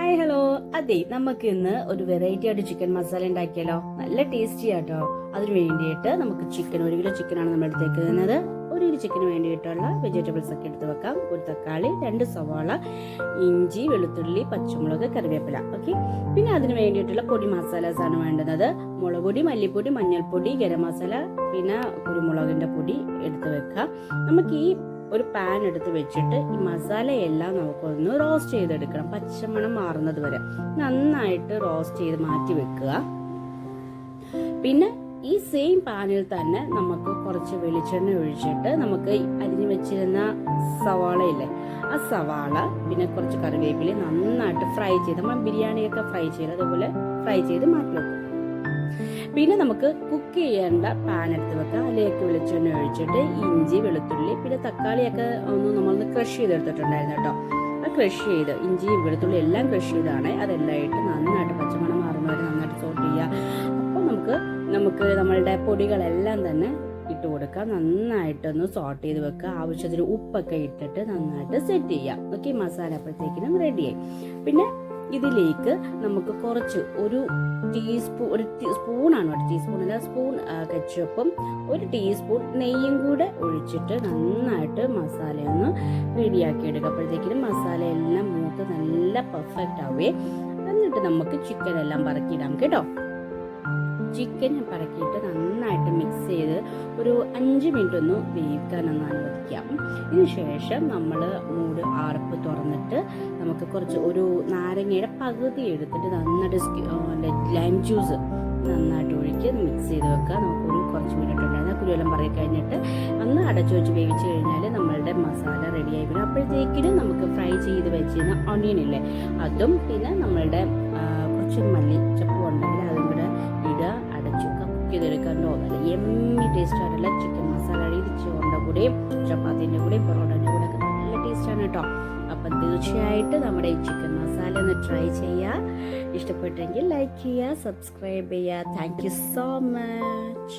Hi hello. അതെ, നമുക്ക് ഇന്ന് ഒരു വെറൈറ്റി ആയിട്ട് ചിക്കൻ മസാല ഉണ്ടാക്കിയാലോ. നല്ല ടേസ്റ്റി ആട്ടോ. അതിന് വേണ്ടിയിട്ട് നമുക്ക് ചിക്കൻ 1 കിലോ ചിക്കനാണ് നമ്മൾ എടുത്തേക്കുന്നത്. 1 കിലോ ചിക്കന് വേണ്ടിയിട്ടുള്ള വെജിറ്റബിൾസ് ഒക്കെ എടുത്ത് വെക്കാം. ഒരു തക്കാളി, 2 സവാള, ഇഞ്ചി, വെളുത്തുള്ളി, പച്ചമുളക്, കറിവേപ്പില. ഓക്കെ. പിന്നെ അതിന് വേണ്ടിയിട്ടുള്ള പൊടി മസാലാസ് ആണ് വേണ്ടുന്നത്. മുളക് പൊടി, മല്ലിപ്പൊടി, മഞ്ഞൾപ്പൊടി, ഗരം മസാല, പിന്നെ കുരുമുളകിന്റെ പൊടി എടുത്ത് വെക്കാം. നമുക്ക് ഈ ഒരു പാൻ എടുത്ത് വെച്ചിട്ട് ഈ മസാലയെല്ലാം നമുക്കൊന്ന് റോസ്റ്റ് ചെയ്തെടുക്കണം. പച്ചമണം മാറുന്നത് വരെ നന്നായിട്ട് റോസ്റ്റ് ചെയ്ത് മാറ്റി വെക്കുക. പിന്നെ ഈ സെയിം പാനിൽ തന്നെ നമുക്ക് കുറച്ച് വെളിച്ചെണ്ണ ഒഴിച്ചിട്ട് നമുക്ക് അരിഞ്ഞു വെച്ചിരുന്ന സവാളയില്ലേ, ആ സവാള പിന്നെ കുറച്ച് കറിവേപ്പില നന്നായിട്ട് ഫ്രൈ ചെയ്ത്, നമ്മൾ ബിരിയാണിയൊക്കെ ഫ്രൈ ചെയ്ത് അതുപോലെ ഫ്രൈ ചെയ്ത് മാറ്റി വെക്കും. പിന്നെ നമുക്ക് കുക്ക് ചെയ്യേണ്ട പാൻ എടുത്ത് വെക്കാം. അതിലേക്ക് വെളിച്ചെണ്ണ ഒഴിച്ചിട്ട് ഇഞ്ചി, വെളുത്തുള്ളി, പിന്നെ തക്കാളിയൊക്കെ നമ്മളൊന്ന് ക്രഷ് ചെയ്തെടുത്തിട്ടുണ്ടായിരുന്നു കേട്ടോ. അത് ക്രഷ് ചെയ്ത് ഇഞ്ചിയും വെളുത്തുള്ളി എല്ലാം ക്രഷ് ചെയ്താണ്. അതെല്ലാം ഇട്ട് നന്നായിട്ട് പച്ചമണം മാറുന്നവരെ നന്നായിട്ട് സോട്ട് ചെയ്യുക. അപ്പോൾ നമുക്ക് നമ്മളുടെ പൊടികളെല്ലാം തന്നെ ഇട്ട് കൊടുക്കാം. നന്നായിട്ടൊന്ന് സോട്ട് ചെയ്ത് വെക്കുക. ആവശ്യത്തിന് ഉപ്പൊക്കെ ഇട്ടിട്ട് നന്നായിട്ട് സെറ്റ് ചെയ്യാം. ഓക്കെ, മസാല അപ്പോഴത്തേക്കിനും റെഡിയായി. പിന്നെ ഇതിലേക്ക് നമുക്ക് കുറച്ച് ഒരു സ്പൂണാണ്, ടീസ്പൂണല്ല, സ്പൂൺ കെച്ചപ്പും 1 ടീസ്പൂൺ നെയ്യും കൂടെ ഒഴിച്ചിട്ട് നന്നായിട്ട് മസാലയൊന്ന് റെഡിയാക്കി എടുക്കുക. അപ്പോഴത്തേക്കിനും മസാല എല്ലാം മൂത്ത് നല്ല പെർഫെക്റ്റ് ആവേ. എന്നിട്ട് നമുക്ക് ചിക്കൻ എല്ലാം പറക്കിയിടാം കേട്ടോ. ചിക്കൻ പറക്കിയിട്ട് നന്നായിട്ട് മിക്സ് ചെയ്ത് ഒരു 5 മിനിറ്റ് ഒന്ന് വേവിക്കാനൊന്ന് അനുവദിക്കാം. ഇതിന് ശേഷം നമ്മൾ മൂട് അടപ്പ് തുറന്നിട്ട് നമുക്ക് കുറച്ച് ഒരു നാരങ്ങയുടെ പകുതി എടുത്തിട്ട് നന്നായിട്ട് ലൈം ജ്യൂസ് നന്നായിട്ട് ഒഴിച്ച് മിക്സ് ചെയ്ത് വെക്കുക. നമുക്കൊരു കുറച്ച് മിനിറ്റ് ഉണ്ടായിരുന്ന കുരുവെല്ലാം പറയി കഴിഞ്ഞിട്ട് ഒന്ന് അടച്ചു വെച്ച് വേവിച്ച് കഴിഞ്ഞാൽ നമ്മളുടെ മസാല റെഡിയായി വരും. അപ്പോഴത്തേക്കിനും നമുക്ക് ഫ്രൈ ചെയ്ത് വെച്ചിരുന്ന ഒണിയൻ ഇല്ലേ, അതും പിന്നെ നമ്മളുടെ കുറച്ച് മല്ലി ചപ്പ് ഉണ്ടെങ്കിൽ അതും കൂടെ ഇടുക. അടച്ചു കുക്ക് ചെയ്തെടുക്കാണ്ടോ. നല്ല എമ്മി ടേസ്റ്റ് ആയിട്ടുള്ള ചിക്കൻ മസാല ഇത് ചോറിൻ്റെ കൂടെയും ചപ്പാത്തിൻ്റെ കൂടെയും പൊറോട്ടൻ്റെ കൂടെ ഒക്കെ നല്ല ടേസ്റ്റാണ് കേട്ടോ. അപ്പം തീർച്ചയായിട്ടും നമ്മുടെ ഈ ചിക്കൻ മസാല ഒന്ന് ട്രൈ ചെയ്യുക. ഇഷ്ടപ്പെട്ടെങ്കിൽ ലൈക്ക് ചെയ്യുക, സബ്സ്ക്രൈബ് ചെയ്യുക. Thank you so much.